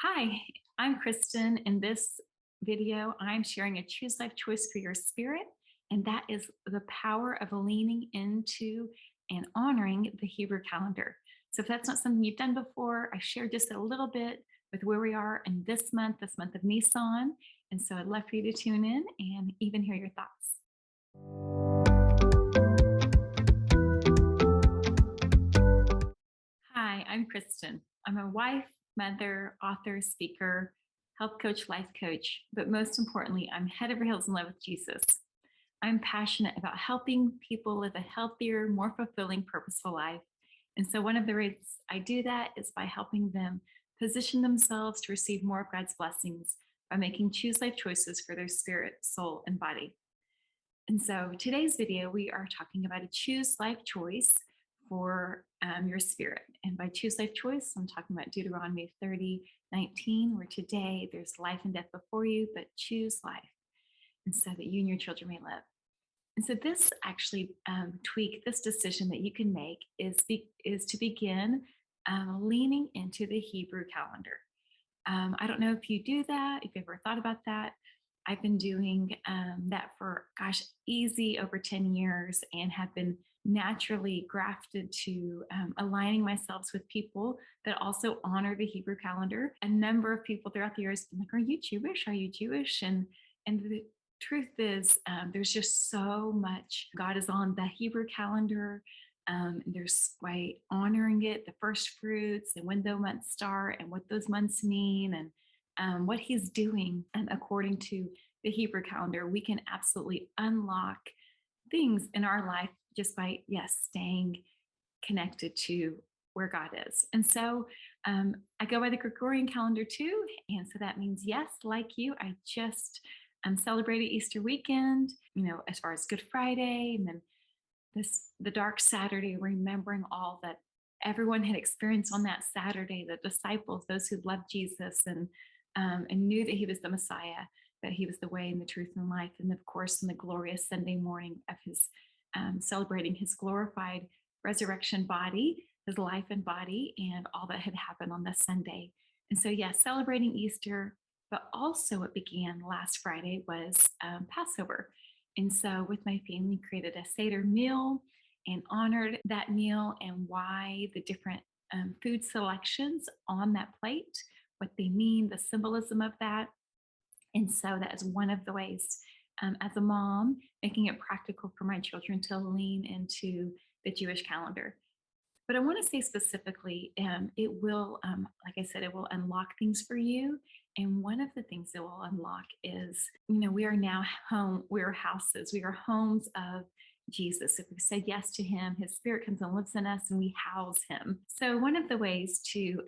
Hi, I'm Kristen. In this video, I'm sharing a choose life choice for your spirit, and that is the power of leaning into and honoring the Hebrew calendar. So, if that's not something you've done before, I shared just a little bit with where we are in this month of Nisan. And so, I'd love for you to tune in and even hear your thoughts. Hi, I'm Kristen. I'm a wife, mother, author, speaker, health coach, life coach, but most importantly, I'm head over heels in love with Jesus. I'm passionate about helping people live a healthier, more fulfilling, purposeful life. And so, one of the ways I do that is by helping them position themselves to receive more of God's blessings by making choose life choices for their spirit, soul, and body. And so today's video, we are talking about a choose life choice for your spirit. And by choose life choice, I'm talking about Deuteronomy 30:19, where today there's life and death before you, but choose life, and so that you and your children may live. And so this actually this decision that you can make is to begin leaning into the Hebrew calendar. I don't know if you do that, if you've ever thought about that. I've been doing that for, gosh, easy over 10 years and have been naturally grafted to aligning myself with people that also honor the Hebrew calendar. A number of people throughout the years have been like, are you Jewish? Are you Jewish? And the truth is, there's just so much. God is on the Hebrew calendar. There's by honoring it, the first fruits, and when the months start, and what those months mean, and what He's doing. And according to the Hebrew calendar, we can absolutely unlock things in our life just by, yes, staying connected to where God is. And so I go by the Gregorian calendar too. And so that means, yes, like you, I just celebrated Easter weekend, as far as Good Friday, and then the dark Saturday, remembering all that everyone had experienced on that Saturday, the disciples, those who loved Jesus and knew that He was the Messiah, that He was the way and the truth and life. And of course, in the glorious Sunday morning of His celebrating His glorified resurrection body, His life and body, and all that had happened on this Sunday. And so, yes, celebrating Easter, but also what began last Friday was Passover. And so, with my family, created a Seder meal and honored that meal and why the different food selections on that plate, what they mean, the symbolism of that. And so, that is one of the ways, as a mom, making it practical for my children to lean into the Jewish calendar. But I want to say specifically, it will, like I said, it will unlock things for you. And one of the things it will unlock is, we are now home, we're houses, we are homes of Jesus. If we said yes to Him, His Spirit comes and lives in us and we house Him. So, one of the ways to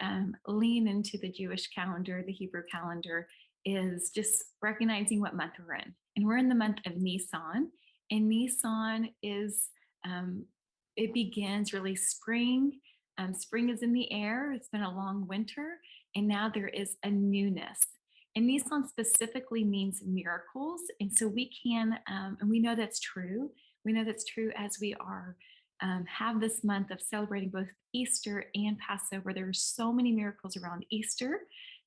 lean into the Jewish calendar, the Hebrew calendar, is just recognizing what month we're in. And we're in the month of Nisan. And Nisan is it begins really spring. Spring is in the air. It's been a long winter, and now there is a newness. And Nisan specifically means miracles, and so we can, and we know that's true. We know that's true as we are have this month of celebrating both Easter and Passover. There are so many miracles around Easter,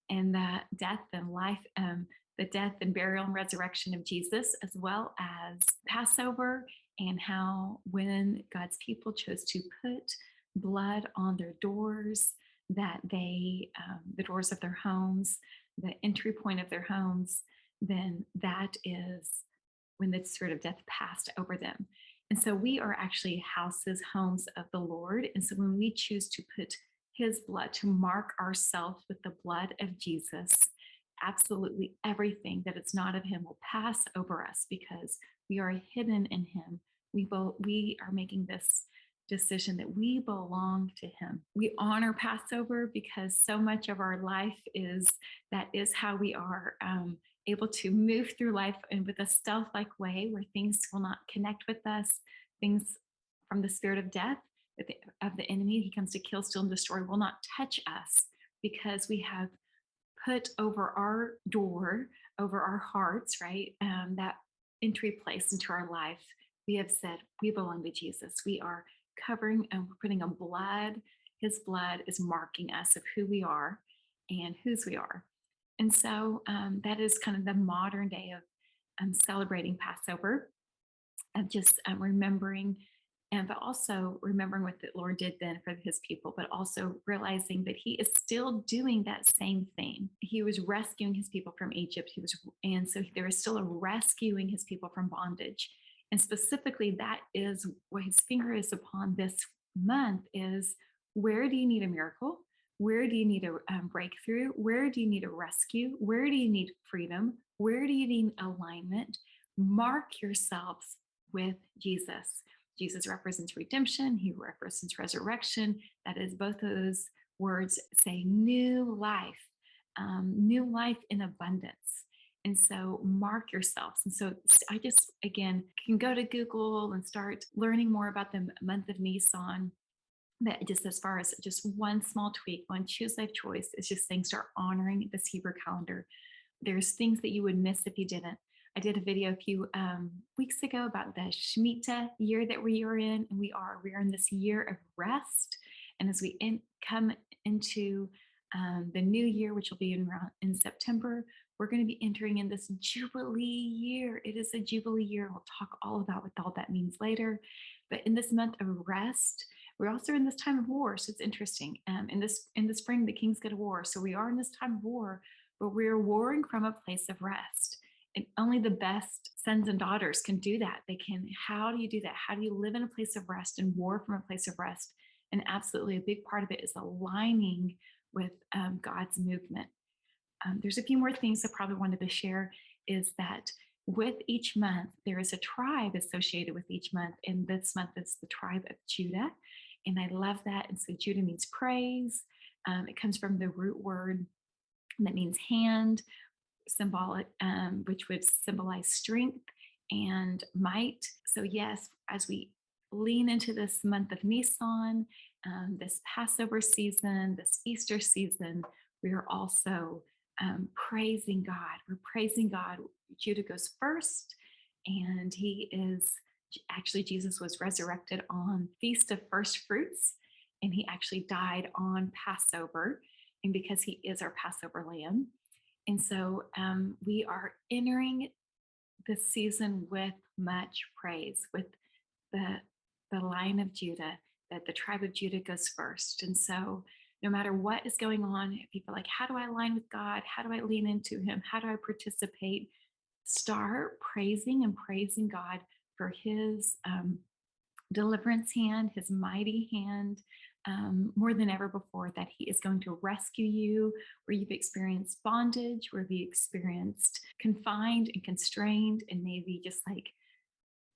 and the death and life. The death and burial and resurrection of Jesus, as well as Passover, and how when God's people chose to put blood on their doors, that the doors of their homes, the entry point of their homes, then that is when the spirit of death passed over them. And so we are actually houses, homes of the Lord. And so when we choose to put His blood, to mark ourselves with the blood of Jesus, absolutely everything that is not of Him will pass over us because we are hidden in Him. We are making this decision that we belong to Him. We honor Passover because so much of our life is how we are able to move through life and with a stealth-like way where things will not connect with us, things from the spirit of death, of the enemy. He comes to kill, steal, and destroy, will not touch us because we have put over our door, over our hearts, right? That entry place into our life. We have said we belong to Jesus. We are covering and we're putting a blood. His blood is marking us of who we are. and whose we are. And so that is kind of the modern day of celebrating Passover, of just remembering, and but also remembering what the Lord did then for his people, but also realizing that he is still doing that same thing. He was rescuing his people from Egypt. And so there is still a rescuing his people from bondage. And specifically, that is what his finger is upon this month: is where do you need a miracle? Where do you need a breakthrough? Where do you need a rescue? Where do you need freedom? Where do you need alignment? Mark yourselves with Jesus. Jesus represents redemption, he represents resurrection. That is, both of those words say new life in abundance. And so mark yourselves. And so I just, again, can go to Google and start learning more about the month of Nisan. That just, as far as just one small tweak, one choose life choice, is just saying start honoring this Hebrew calendar. There's things that you would miss if you didn't. I did a video a few weeks ago about the Shemitah year that we are in, and we are in this year of rest. And as we come into the new year, which will be in September, we're going to be entering in this Jubilee year. It is a Jubilee year. We'll talk all about what all that means later. But in this month of rest, we're also in this time of war. So it's interesting. In the spring, the kings go to war. So we are in this time of war, but we're warring from a place of rest. And only the best sons and daughters can do that. How do you do that? How do you live in a place of rest and war from a place of rest? And absolutely a big part of it is aligning with God's movement. There's a few more things I probably wanted to share, is that with each month, there is a tribe associated with each month. And this month is the tribe of Judah. And I love that. And so Judah means praise. It comes from the root word that means hand, symbolic, which would symbolize strength and might. So yes, as we lean into this month of Nisan, this Passover season, this Easter season, we are also praising God. We're praising God. Judah goes first, and Jesus was resurrected on Feast of First Fruits, and he actually died on Passover, and because he is our Passover lamb. And so we are entering this season with much praise, with the line of Judah, that the tribe of Judah goes first. And so no matter what is going on, people are like, how do I align with God? How do I lean into him? How do I participate? Start praising God for his deliverance hand, his mighty hand, more than ever before, that he is going to rescue you where you've experienced bondage, where you've experienced confined and constrained, and maybe just like,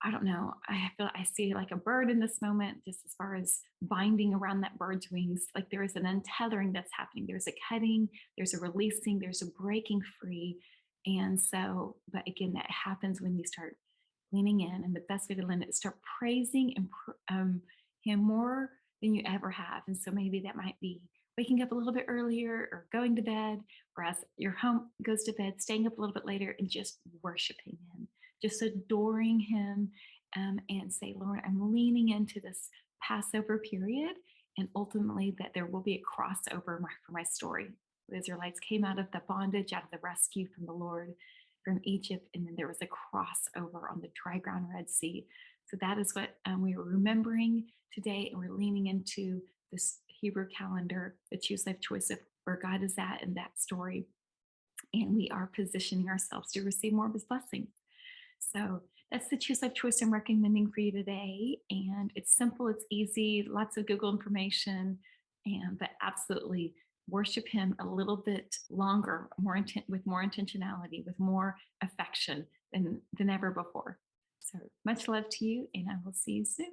I don't know, I see like a bird in this moment, just as far as binding around that bird's wings. Like there is an untethering that's happening. There's a cutting, there's a releasing, there's a breaking free. And so, but again, that happens when you start leaning in. And the best way to lean it is start praising him more than you ever have. And so maybe that might be waking up a little bit earlier or going to bed, or as your home goes to bed, staying up a little bit later and just worshiping him, just adoring him, and say, Lord, I'm leaning into this Passover period, and ultimately that there will be a crossover for my story. The Israelites came out of the bondage, out of the rescue from the Lord, from Egypt, and then there was a crossover on the dry ground Red Sea. So that is what we are remembering today, and we're leaning into this Hebrew calendar, the choose life choice of where God is at in that story, and we are positioning ourselves to receive more of his blessings. So that's the choose life choice I'm recommending for you today, and it's simple, it's easy, lots of Google information, but absolutely worship him a little bit longer, with more intentionality, with more affection than ever before. So much love to you, and I will see you soon.